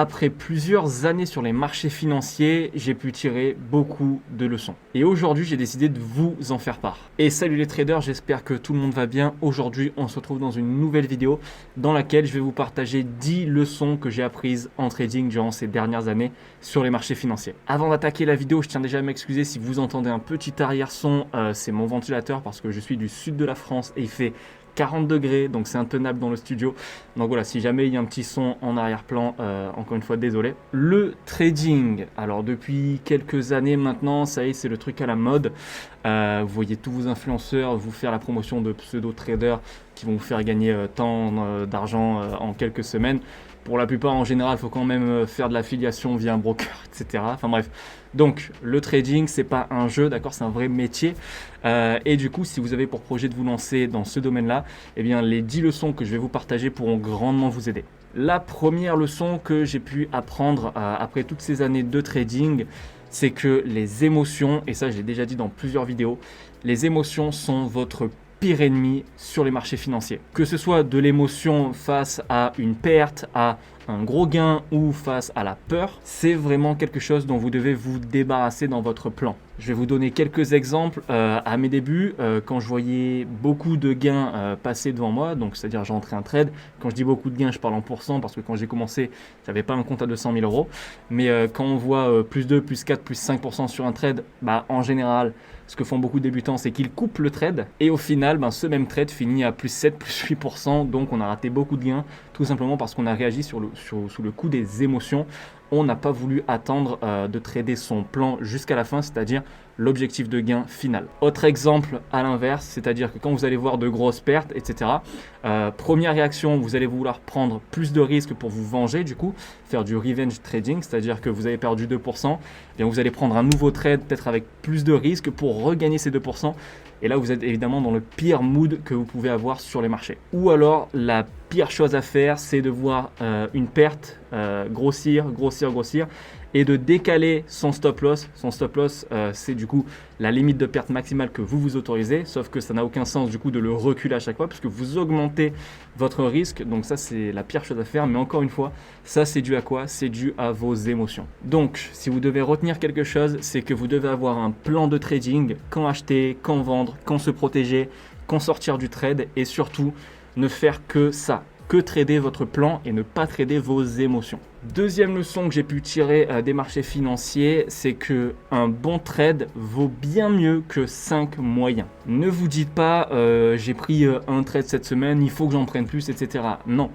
Après plusieurs années sur les marchés financiers, j'ai pu tirer beaucoup de leçons. Et aujourd'hui, j'ai décidé de vous en faire part. Et salut les traders, j'espère que tout le monde va bien. Aujourd'hui, on se retrouve dans une nouvelle vidéo dans laquelle je vais vous partager 10 leçons que j'ai apprises en trading durant ces dernières années sur les marchés financiers. Avant d'attaquer la vidéo, je tiens déjà à m'excuser si vous entendez un petit arrière-son. C'est mon ventilateur parce que je suis du sud de la France et il fait 40 degrés, donc c'est intenable dans le studio. Donc voilà, si jamais il y a un petit son en arrière-plan, encore une fois, désolé. Le trading, alors depuis quelques années maintenant, ça y est, c'est le truc à la mode. Vous voyez tous vos influenceurs vous faire la promotion de pseudo-traders qui vont vous faire gagner tant d'argent en quelques semaines. Pour la plupart, en général, il faut quand même faire de l'affiliation via un broker, etc. Enfin bref. Donc, le trading, c'est pas un jeu, d'accord, c'est un vrai métier. Et du coup, si vous avez pour projet de vous lancer dans ce domaine-là, eh bien, les 10 leçons que je vais vous partager pourront grandement vous aider. La première leçon que j'ai pu apprendre après toutes ces années de trading, c'est que les émotions, et ça, je l'ai déjà dit dans plusieurs vidéos, les émotions sont votre pire ennemi sur les marchés financiers. Que ce soit de l'émotion face à une perte, à un gros gain ou face à la peur, c'est vraiment quelque chose dont vous devez vous débarrasser dans votre plan. Je vais vous donner quelques exemples. À mes débuts, quand je voyais beaucoup de gains passer devant moi, donc c'est-à-dire j'entrais un trade. Quand je dis beaucoup de gains, je parle en pourcent parce que quand j'ai commencé, je n'avais pas un compte à 200 000 euros. Mais quand on voit plus 2, plus 4, plus 5% sur un trade, en général, ce que font beaucoup de débutants, c'est qu'ils coupent le trade. Et au final, ce même trade finit à plus 7, plus 8%. Donc on a raté beaucoup de gains, tout simplement parce qu'on a réagi sous le coup des émotions. On n'a pas voulu attendre de trader son plan jusqu'à la fin, c'est-à-dire l'objectif de gain final. Autre exemple à l'inverse, c'est-à-dire que quand vous allez voir de grosses pertes, etc., première réaction, vous allez vouloir prendre plus de risques pour vous venger, du coup, faire du revenge trading, c'est-à-dire que vous avez perdu 2%, bien vous allez prendre un nouveau trade, peut-être avec plus de risques pour regagner ces 2%. Et là, vous êtes évidemment dans le pire mood que vous pouvez avoir sur les marchés. Ou alors, la pire chose à faire, c'est de voir une perte grossir et de décaler son stop loss. Son stop loss, c'est du coup la limite de perte maximale que vous vous autorisez, sauf que ça n'a aucun sens du coup de le reculer à chaque fois puisque vous augmentez votre risque. Donc ça, c'est la pire chose à faire. Mais encore une fois, ça, c'est dû à quoi? C'est dû à vos émotions. Donc, si vous devez retenir quelque chose, c'est que vous devez avoir un plan de trading, quand acheter, quand vendre, quand se protéger, quand sortir du trade et surtout, ne faire que ça, que trader votre plan et ne pas trader vos émotions. Deuxième leçon que j'ai pu tirer des marchés financiers, c'est que un bon trade vaut bien mieux que 5 moyens. Ne vous dites pas j'ai pris un trade cette semaine, il faut que j'en prenne plus, etc. Non,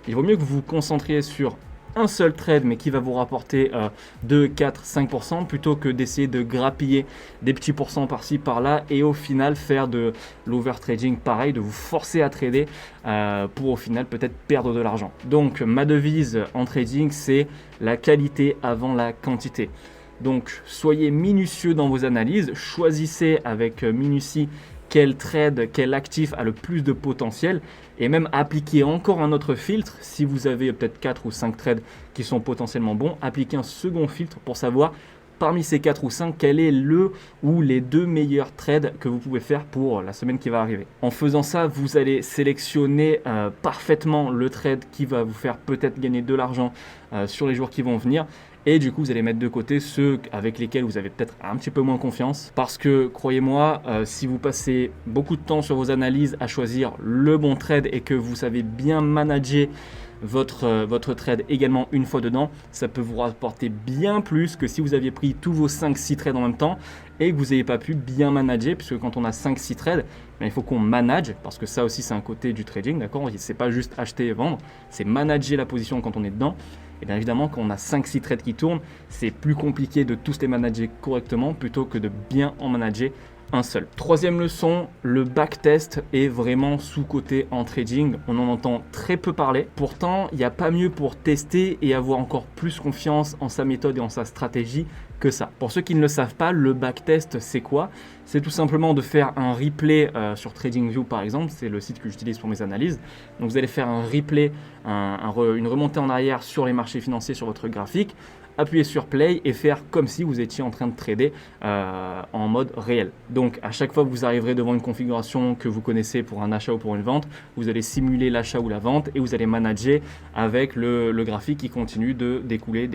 il vaut mieux que vous vous concentriez sur un seul trade mais qui va vous rapporter 2, 4, 5% plutôt que d'essayer de grappiller des petits pourcents par-ci par-là et au final faire de l'overtrading pareil, de vous forcer à trader pour au final peut-être perdre de l'argent. Donc ma devise en trading, c'est la qualité avant la quantité. Donc soyez minutieux dans vos analyses, choisissez avec minutie quel trade, quel actif a le plus de potentiel et même appliquer encore un autre filtre. Si vous avez peut-être 4 ou 5 trades qui sont potentiellement bons, appliquez un second filtre pour savoir parmi ces 4 ou 5 quel est le ou les 2 meilleurs trades que vous pouvez faire pour la semaine qui va arriver. En faisant ça, vous allez sélectionner parfaitement le trade qui va vous faire peut-être gagner de l'argent sur les jours qui vont venir. Et du coup, vous allez mettre de côté ceux avec lesquels vous avez peut-être un petit peu moins confiance. Parce que, croyez-moi, si vous passez beaucoup de temps sur vos analyses à choisir le bon trade et que vous savez bien manager votre trade également une fois dedans, ça peut vous rapporter bien plus que si vous aviez pris tous vos 5-6 trades en même temps et que vous n'ayez pas pu bien manager, puisque quand on a 5-6 trades, il faut qu'on manage, parce que ça aussi c'est un côté du trading, d'accord? C'est pas juste acheter et vendre, c'est manager la position quand on est dedans. Et bien évidemment, quand on a 5-6 trades qui tournent, c'est plus compliqué de tous les manager correctement plutôt que de bien en manager un seul. Troisième leçon, le backtest est vraiment sous-coté en trading. On en entend très peu parler. Pourtant, il n'y a pas mieux pour tester et avoir encore plus confiance en sa méthode et en sa stratégie que ça. Pour ceux qui ne le savent pas, le backtest, c'est quoi? C'est tout simplement de faire un replay sur TradingView par exemple, c'est le site que j'utilise pour mes analyses. Donc vous allez faire un replay, une remontée en arrière sur les marchés financiers sur votre graphique, appuyer sur play et faire comme si vous étiez en train de trader en mode réel. Donc à chaque fois que vous arriverez devant une configuration que vous connaissez pour un achat ou pour une vente, vous allez simuler l'achat ou la vente et vous allez manager avec le graphique qui continue de découler.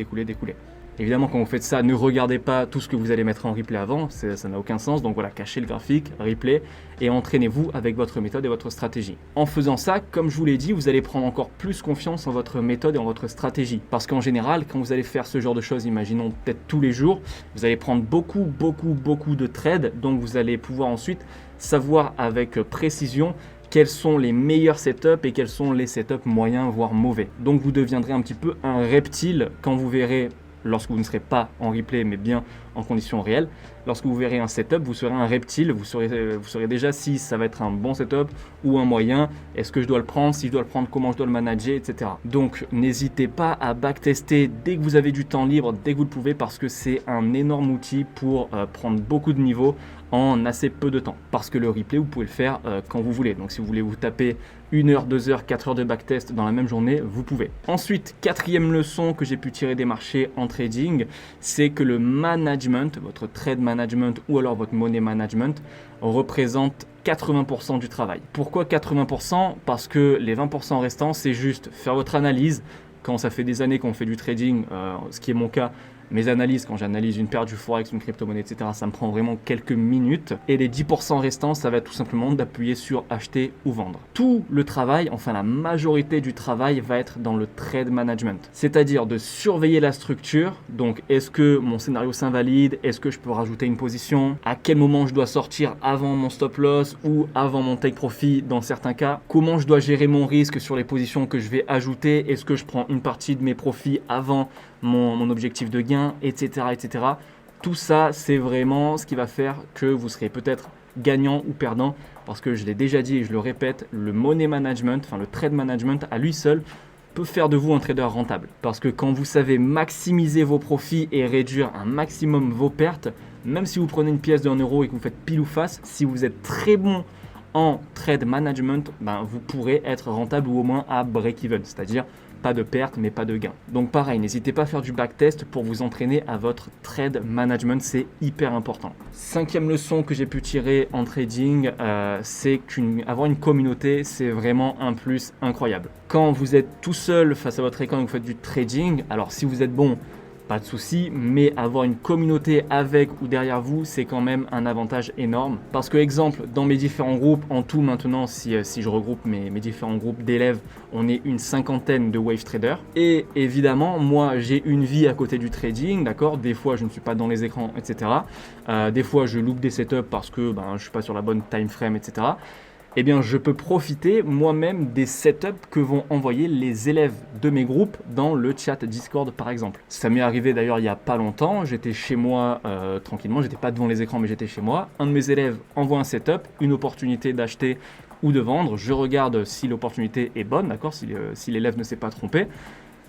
Évidemment, quand vous faites ça, ne regardez pas tout ce que vous allez mettre en replay avant, ça n'a aucun sens. Donc voilà, cachez le graphique, replay et entraînez-vous avec votre méthode et votre stratégie. En faisant ça, comme je vous l'ai dit, vous allez prendre encore plus confiance en votre méthode et en votre stratégie. Parce qu'en général, quand vous allez faire ce genre de choses, imaginons peut-être tous les jours, vous allez prendre beaucoup de trades. Donc vous allez pouvoir ensuite savoir avec précision quels sont les meilleurs setups et quels sont les setups moyens, voire mauvais. Donc vous deviendrez un petit peu un reptile quand vous verrez, lorsque vous ne serez pas en replay mais bien en conditions réelles, lorsque vous verrez un setup, vous serez un reptile, vous saurez déjà si ça va être un bon setup ou un moyen, est-ce que je dois le prendre, si je dois le prendre, comment je dois le manager, etc. Donc n'hésitez pas à backtester dès que vous avez du temps libre, dès que vous le pouvez, parce que c'est un énorme outil pour prendre beaucoup de niveaux en assez peu de temps. Parce que le replay, vous pouvez le faire quand vous voulez. Donc si vous voulez vous taper 1 heure, 2 heures, 4 heures de backtest dans la même journée, vous pouvez. Ensuite, quatrième leçon que j'ai pu tirer des marchés en trading, c'est que le management, votre trade management ou alors votre money management représente 80% du travail. Pourquoi 80%? Parce que les 20% restants, c'est juste faire votre analyse. Quand ça fait des années qu'on fait du trading, ce qui est mon cas, mes analyses, quand j'analyse une paire du forex, une crypto-monnaie, etc., ça me prend vraiment quelques minutes. Et les 10% restants, ça va être tout simplement d'appuyer sur acheter ou vendre. Tout le travail, enfin la majorité du travail va être dans le trade management. C'est-à-dire de surveiller la structure. Donc, est-ce que mon scénario s'invalide? Est-ce que je peux rajouter une position? À quel moment je dois sortir avant mon stop loss ou avant mon take profit dans certains cas? Comment je dois gérer mon risque sur les positions que je vais ajouter? Est-ce que je prends une partie de mes profits avant mon objectif de gain, etc., etc. Tout ça, c'est vraiment ce qui va faire que vous serez peut-être gagnant ou perdant, parce que je l'ai déjà dit et je le répète, le money management, enfin le trade management à lui seul peut faire de vous un trader rentable. Parce que quand vous savez maximiser vos profits et réduire un maximum vos pertes, même si vous prenez une pièce de 1 euro et que vous faites pile ou face, si vous êtes très bon en trade management, vous pourrez être rentable ou au moins à break-even, c'est-à-dire pas de perte mais pas de gain. Donc pareil, n'hésitez pas à faire du backtest pour vous entraîner à votre trade management, c'est hyper important. Cinquième leçon que j'ai pu tirer en trading, c'est qu'avoir une communauté, c'est vraiment un plus incroyable. Quand vous êtes tout seul face à votre écran et que vous faites du trading, alors si vous êtes bon, pas de souci, mais avoir une communauté avec ou derrière vous, c'est quand même un avantage énorme. Parce que, exemple, dans mes différents groupes, en tout maintenant, si je regroupe mes différents groupes d'élèves, on est une 50aine de wave traders. Et évidemment, moi, j'ai une vie à côté du trading, d'accord? Des fois, je ne suis pas dans les écrans, etc. Des fois, je loupe des setups parce que je ne suis pas sur la bonne time frame, etc. Eh bien, je peux profiter moi-même des setups que vont envoyer les élèves de mes groupes dans le chat Discord, par exemple. Ça m'est arrivé d'ailleurs il n'y a pas longtemps. J'étais chez moi tranquillement, j'étais pas devant les écrans, mais j'étais chez moi. Un de mes élèves envoie un setup, une opportunité d'acheter ou de vendre. Je regarde si l'opportunité est bonne, d'accord, si l'élève ne s'est pas trompé.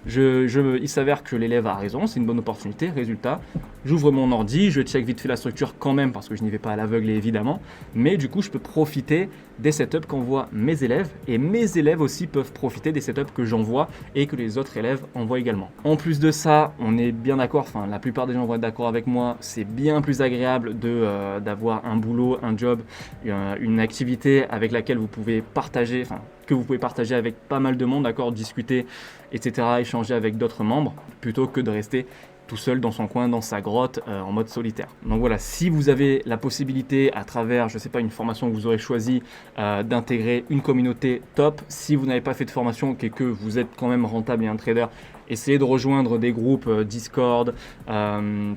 Il s'avère que l'élève a raison, c'est une bonne opportunité. Résultat, j'ouvre mon ordi, je check vite fait la structure quand même parce que je n'y vais pas à l'aveugle évidemment. Mais du coup, je peux profiter des setups qu'envoient mes élèves et mes élèves aussi peuvent profiter des setups que j'envoie et que les autres élèves envoient également. En plus de ça, on est bien d'accord, enfin la plupart des gens vont être d'accord avec moi, c'est bien plus agréable d'avoir un boulot, un job, une activité avec laquelle vous pouvez partager, que vous pouvez partager avec pas mal de monde, d'accord, discuter, etc., échanger avec d'autres membres, plutôt que de rester tout seul dans son coin, dans sa grotte, en mode solitaire. Donc voilà, si vous avez la possibilité à travers, je sais pas, une formation que vous aurez choisi d'intégrer une communauté, top. Si vous n'avez pas fait de formation et que vous êtes quand même rentable et un trader, essayez de rejoindre des groupes Discord,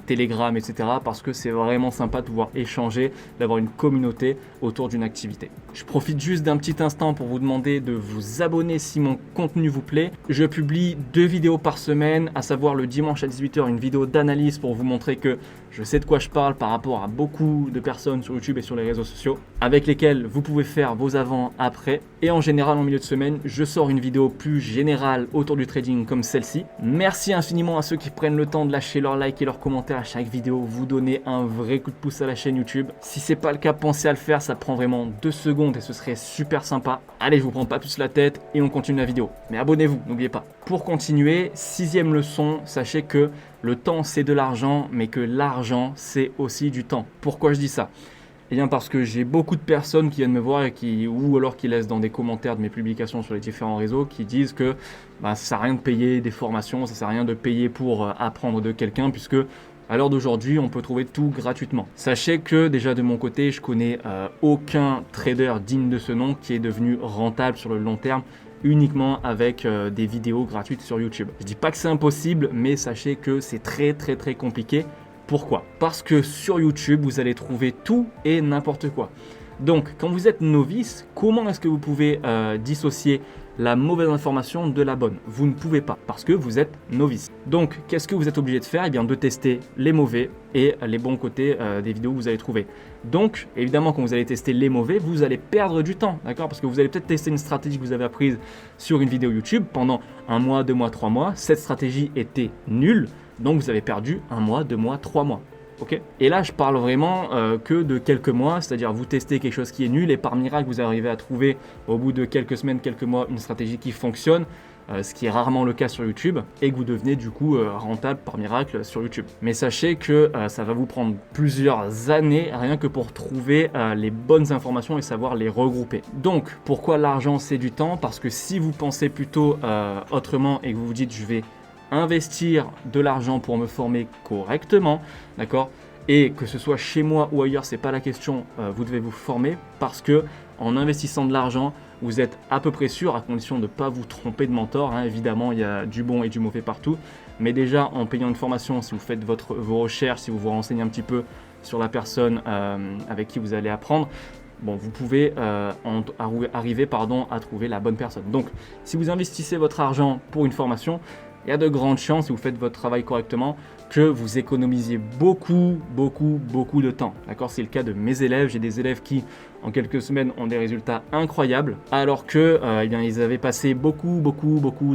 Telegram, etc. parce que c'est vraiment sympa de pouvoir échanger, d'avoir une communauté autour d'une activité. Je profite juste d'un petit instant pour vous demander de vous abonner si mon contenu vous plaît. Je publie 2 vidéos par semaine, à savoir le dimanche à 18h, une vidéo d'analyse pour vous montrer que je sais de quoi je parle par rapport à beaucoup de personnes sur YouTube et sur les réseaux sociaux avec lesquelles vous pouvez faire vos avant-après. Et en général, en milieu de semaine, je sors une vidéo plus générale autour du trading comme celle-ci. aujourd'hui. Merci infiniment à ceux qui prennent le temps de lâcher leur like et leurs commentaires à chaque vidéo. Vous donnez un vrai coup de pouce à la chaîne YouTube. Si c'est pas le cas, pensez à le faire. Ça prend vraiment 2 secondes et ce serait super sympa. Allez, je vous prends pas plus la tête et on continue la vidéo. Mais abonnez-vous, n'oubliez pas. Pour continuer, 6e leçon, sachez que le temps c'est de l'argent, mais que l'argent c'est aussi du temps. Pourquoi je dis ça ? Eh bien parce que j'ai beaucoup de personnes qui viennent me voir et ou alors qui laissent dans des commentaires de mes publications sur les différents réseaux qui disent que ça sert à rien de payer des formations, ça sert à rien de payer pour apprendre de quelqu'un puisque à l'heure d'aujourd'hui on peut trouver tout gratuitement. Sachez que déjà de mon côté je connais aucun trader digne de ce nom qui est devenu rentable sur le long terme uniquement avec des vidéos gratuites sur YouTube. Je dis pas que c'est impossible, mais sachez que c'est très compliqué. Pourquoi ? Parce que sur YouTube, vous allez trouver tout et n'importe quoi. Donc, quand vous êtes novice, comment est-ce que vous pouvez dissocier la mauvaise information de la bonne ? Vous ne pouvez pas, parce que vous êtes novice. Donc, qu'est-ce que vous êtes obligé de faire ? Eh bien, de tester les mauvais et les bons côtés des vidéos que vous allez trouver. Donc, évidemment, quand vous allez tester les mauvais, vous allez perdre du temps, d'accord ? Parce que vous allez peut-être tester une stratégie que vous avez apprise sur une vidéo YouTube pendant 1 mois, 2 mois, 3 mois. Cette stratégie était nulle. Donc vous avez perdu 1 mois, 2 mois, 3 mois. Okay ? Et là, je parle vraiment que de quelques mois, c'est-à-dire vous testez quelque chose qui est nul et par miracle, vous arrivez à trouver au bout de quelques semaines, quelques mois, une stratégie qui fonctionne, ce qui est rarement le cas sur YouTube, et que vous devenez du coup rentable par miracle sur YouTube. Mais sachez que ça va vous prendre plusieurs années rien que pour trouver les bonnes informations et savoir les regrouper. Donc, pourquoi l'argent c'est du temps ? Parce que si vous pensez plutôt autrement et que vous vous dites je vais investir de l'argent pour me former correctement, d'accord ? Et que ce soit chez moi ou ailleurs, c'est pas la question, vous devez vous former parce que en investissant de l'argent, vous êtes à peu près sûr, à condition de ne pas vous tromper de mentor, hein, évidemment il y a du bon et du mauvais partout, mais déjà en payant une formation, si vous faites vos recherches, si vous vous renseignez un petit peu sur la personne avec qui vous allez apprendre, bon, vous pouvez arriver à trouver la bonne personne. Donc, si vous investissez votre argent pour une formation, il y a de grandes chances, si vous faites votre travail correctement, que vous économisiez beaucoup de temps. D'accord ? C'est le cas de mes élèves. J'ai des élèves qui, en quelques semaines, ont des résultats incroyables, alors que, ils avaient passé beaucoup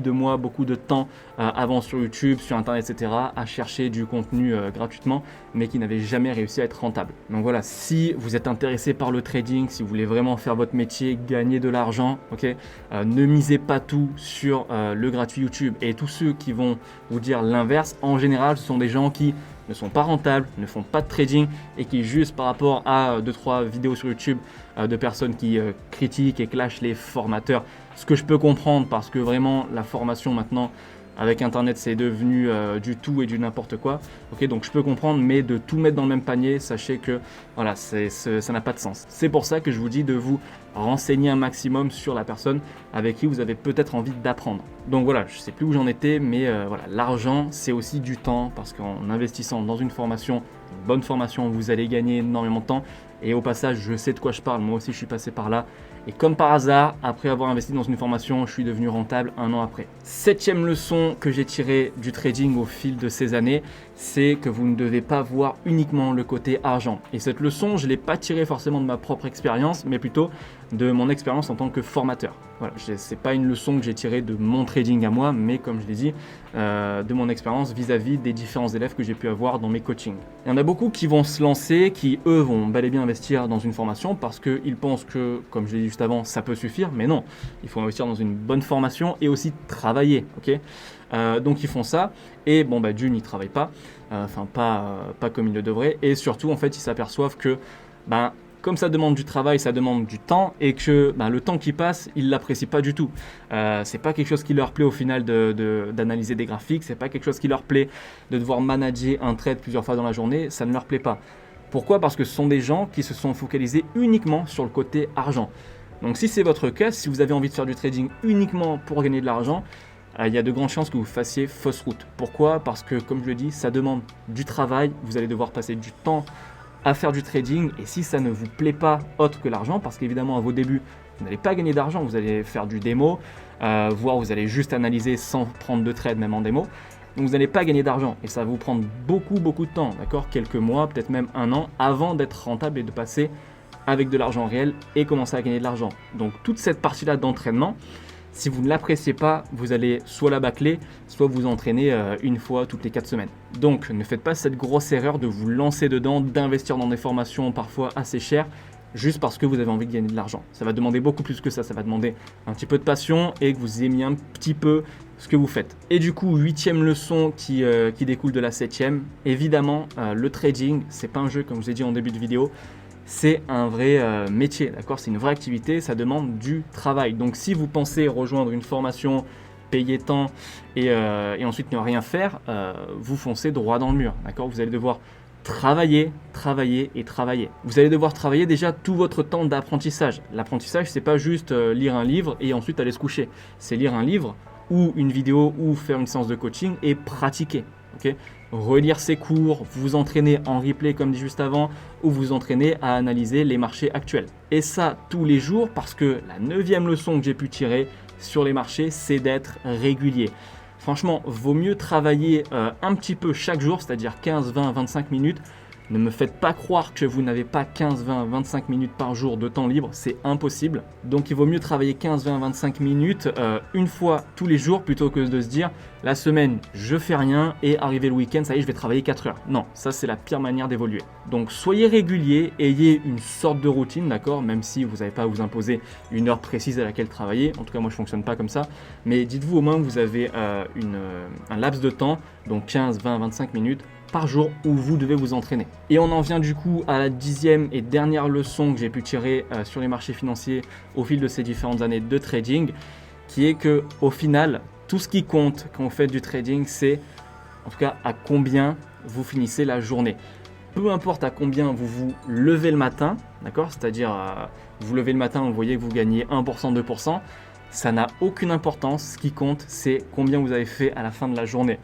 de mois, beaucoup de temps avant sur YouTube, sur Internet, etc., à chercher du contenu gratuitement, mais qui n'avaient jamais réussi à être rentables. Donc voilà, si vous êtes intéressé par le trading, si vous voulez vraiment faire votre métier, gagner de l'argent, ok, ne misez pas tout sur le gratuit YouTube. Et tous ceux qui vont vous dire l'inverse, en général, ce sont des gens qui ne sont pas rentables, ne font pas de trading et qui juste par rapport à 2-3 vidéos sur YouTube de personnes qui critiquent et clashent les formateurs, ce que je peux comprendre parce que vraiment la formation maintenant avec Internet c'est devenu du tout et du n'importe quoi. Ok, donc je peux comprendre, mais de tout mettre dans le même panier, sachez que voilà, ça n'a pas de sens. C'est pour ça que je vous dis de vous renseigner un maximum sur la personne avec qui vous avez peut-être envie d'apprendre. Donc voilà, je ne sais plus où j'en étais, mais voilà, l'argent c'est aussi du temps parce qu'en investissant dans une formation, une bonne formation, vous allez gagner énormément de temps. Et au passage, je sais de quoi je parle, moi aussi je suis passé par là. Et comme par hasard, après avoir investi dans une formation, je suis devenu rentable 1 an après. 7e leçon que j'ai tirée du trading au fil de ces années, c'est que vous ne devez pas voir uniquement le côté argent. Et cette leçon, je ne l'ai pas tirée forcément de ma propre expérience, mais plutôt de mon expérience en tant que formateur. Voilà, ce n'est pas une leçon que j'ai tirée de mon trading à moi, mais comme je l'ai dit, de mon expérience vis-à-vis des différents élèves que j'ai pu avoir dans mes coachings. Il y en a beaucoup qui vont se lancer, qui eux vont bel et bien investir dans une formation parce qu'ils pensent que, comme je l'ai dit juste avant, ça peut suffire, mais non, il faut investir dans une bonne formation et aussi travailler, ok ? Donc ils font ça et bon d'une ils travaillent pas, pas comme ils le devraient et surtout en fait ils s'aperçoivent que comme ça demande du travail, ça demande du temps et que le temps qui passe, ils l'apprécient pas du tout. C'est pas quelque chose qui leur plaît au final d'analyser des graphiques, c'est pas quelque chose qui leur plaît de devoir manager un trade plusieurs fois dans la journée, ça ne leur plaît pas. Pourquoi ? Parce que ce sont des gens qui se sont focalisés uniquement sur le côté argent. Donc si c'est votre cas, si vous avez envie de faire du trading uniquement pour gagner de l'argent, il y a de grandes chances que vous fassiez fausse route. Pourquoi ? Parce que comme je le dis, ça demande du travail, vous allez devoir passer du temps à faire du trading et si ça ne vous plaît pas autre que l'argent, parce qu'évidemment à vos débuts, vous n'allez pas gagner d'argent, vous allez faire du démo, voire vous allez juste analyser sans prendre de trade même en démo. Donc vous n'allez pas gagner d'argent et ça va vous prendre beaucoup de temps, d'accord ? Quelques mois, peut-être même 1 an avant d'être rentable et de passer avec de l'argent réel et commencer à gagner de l'argent. Donc toute cette partie-là d'entraînement, Si vous ne l'appréciez pas, vous allez soit la bâcler, soit vous entraîner une fois toutes les 4 semaines. Donc ne faites pas cette grosse erreur de vous lancer dedans, d'investir dans des formations parfois assez chères, juste parce que vous avez envie de gagner de l'argent. Ça va demander beaucoup plus que ça va demander un petit peu de passion et que vous aimiez un petit peu ce que vous faites. Et du coup, 8e leçon qui découle de la 7e, évidemment, le trading, c'est pas un jeu comme je vous ai dit en début de vidéo, c'est un vrai métier, d'accord? C'est une vraie activité, ça demande du travail. Donc si vous pensez rejoindre une formation, payer tant et ensuite ne rien faire, vous foncez droit dans le mur, d'accord? Vous allez devoir travailler, travailler et travailler. Vous allez devoir travailler déjà tout votre temps d'apprentissage. L'apprentissage, c'est pas juste lire un livre et ensuite aller se coucher. C'est lire un livre ou une vidéo ou faire une séance de coaching et pratiquer. Okay, relire ses cours, vous entraîner en replay comme dit juste avant, ou vous entraîner à analyser les marchés actuels. Et ça tous les jours parce que la 9e leçon que j'ai pu tirer sur les marchés, c'est d'être régulier. Franchement, vaut mieux travailler un petit peu chaque jour, c'est-à-dire 15, 20, 25 minutes. Ne me faites pas croire que vous n'avez pas 15, 20, 25 minutes par jour de temps libre, c'est impossible. Donc il vaut mieux travailler 15, 20, 25 minutes une fois tous les jours plutôt que de se dire la semaine je fais rien et arrivé le week-end, ça y est, je vais travailler 4 heures. Non, ça c'est la pire manière d'évoluer. Donc soyez régulier, ayez une sorte de routine, d'accord, même si vous n'avez pas à vous imposer une heure précise à laquelle travailler. En tout cas, moi je ne fonctionne pas comme ça. Mais dites-vous au moins que vous avez un laps de temps, donc 15, 20, 25 minutes par jour où vous devez vous entraîner. Et on en vient du coup à la 10e et dernière leçon que j'ai pu tirer sur les marchés financiers au fil de ces différentes années de trading, qui est que au final, tout ce qui compte quand vous faites du trading, c'est en tout cas à combien vous finissez la journée. Peu importe à combien vous vous levez le matin, d'accord, c'est-à-dire vous vous levez le matin, vous voyez que vous gagnez 1%, 2%, ça n'a aucune importance. Ce qui compte, c'est combien vous avez fait à la fin de la journée.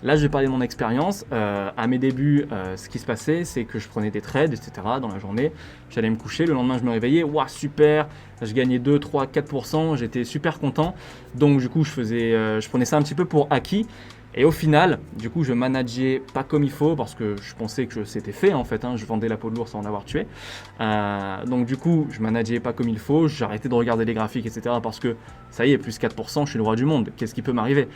Là, je vais parler de mon expérience. À mes débuts, ce qui se passait, c'est que je prenais des trades, etc. dans la journée. J'allais me coucher. Le lendemain, je me réveillais. Waouh, super! Je gagnais 2, 3, 4%. J'étais super content. Donc, du coup, je prenais ça un petit peu pour acquis. Et au final, du coup, je manageais pas comme il faut parce que je pensais que c'était fait en fait. Je vendais la peau de l'ours sans l'avoir tué. Donc du coup, je manageais pas comme il faut. J'arrêtais de regarder les graphiques, etc. parce que ça y est, plus 4%, je suis le roi du monde. Qu'est-ce qui peut m'arriver?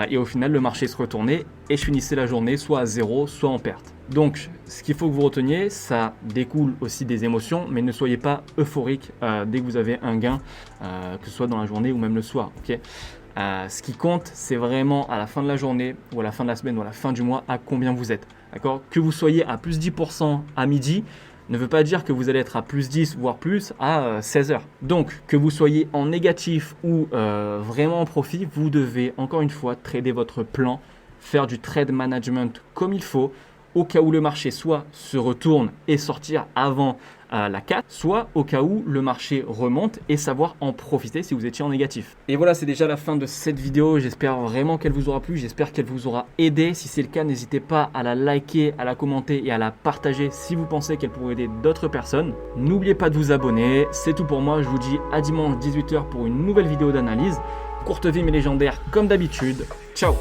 Et au final, le marché se retournait et je finissais la journée soit à zéro, soit en perte. Donc, ce qu'il faut que vous reteniez, ça découle aussi des émotions, mais ne soyez pas euphorique dès que vous avez un gain, que ce soit dans la journée ou même le soir. Okay, ce qui compte, c'est vraiment à la fin de la journée ou à la fin de la semaine ou à la fin du mois à combien vous êtes. D'accord? Que vous soyez à plus 10% à midi ne veut pas dire que vous allez être à plus 10 voire plus à 16h. Donc, que vous soyez en négatif ou vraiment en profit, vous devez encore une fois trader votre plan, faire du trade management comme il faut, au cas où le marché soit se retourne et sortir avant la 4, soit au cas où le marché remonte et savoir en profiter si vous étiez en négatif. Et voilà, c'est déjà la fin de cette vidéo. J'espère vraiment qu'elle vous aura plu, j'espère qu'elle vous aura aidé. Si c'est le cas, n'hésitez pas à la liker, à la commenter et à la partager si vous pensez qu'elle pourrait aider d'autres personnes. N'oubliez pas de vous abonner. C'est tout pour moi, je vous dis à dimanche 18h pour une nouvelle vidéo d'analyse. Courte vie mais légendaire comme d'habitude. Ciao!